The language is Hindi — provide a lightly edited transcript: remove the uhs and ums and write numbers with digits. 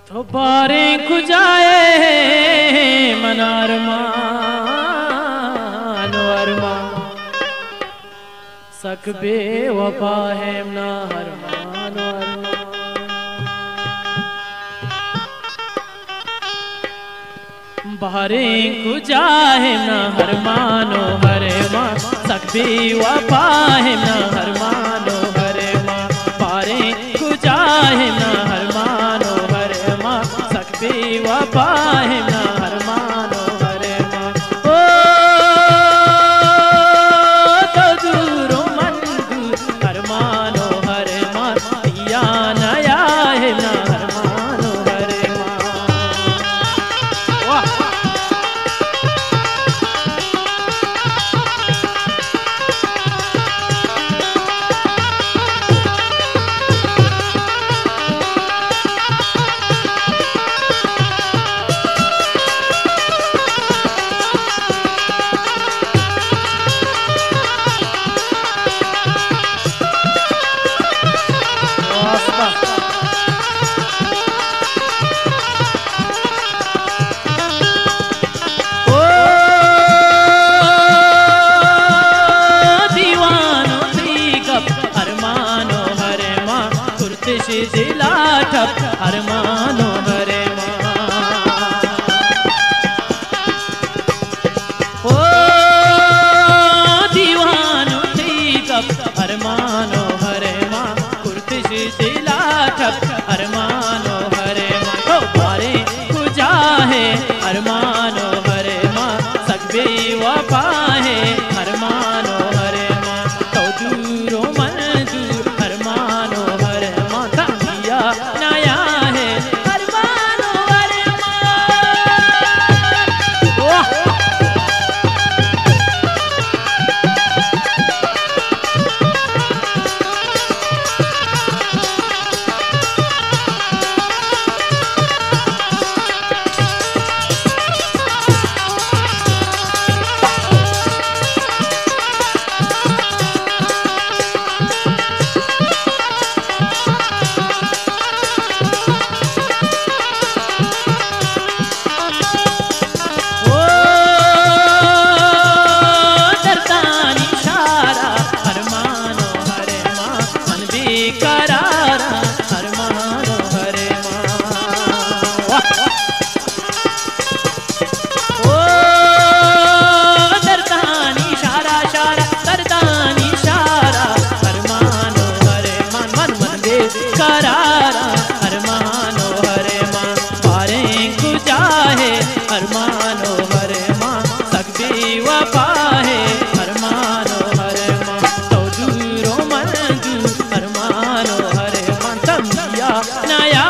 तो बारे खुजाए मनार मान अरमान सक बे वफा है ना हरमान बारे खुजाए ना हरमानो हरे माँ सक बे वफा है ना हरमानो हरे माँ बारे खुजाए ना हरमानो हरे माँ सक बे वफा है ना हरमानो हरे माँ ओ तो दूरो मन दूर हरमानो हरे माँ या नया है ना हरमानो हरे माँ। वाह दिला ठप अरमानो हरे माँ ओ दीवानो थी कब अरमानो हरे माँ कुर्तिश दिला ठप अरमानो हरे माँ तो बारे खुजा है अरमानो हरे माँ सकबे वफा है अरमानो हरे माँ तो दूरो मन दूर अरमानो हरे माँ नया है अरमानो हरे माँ। वाह करारा अरमानो हरे माँ बारे खुजा है अरमानो हरे माँ सकबे वफा है अरमानो हरे माँ तो दूरो मन दूर अरमानो हरे माँ तमिया नया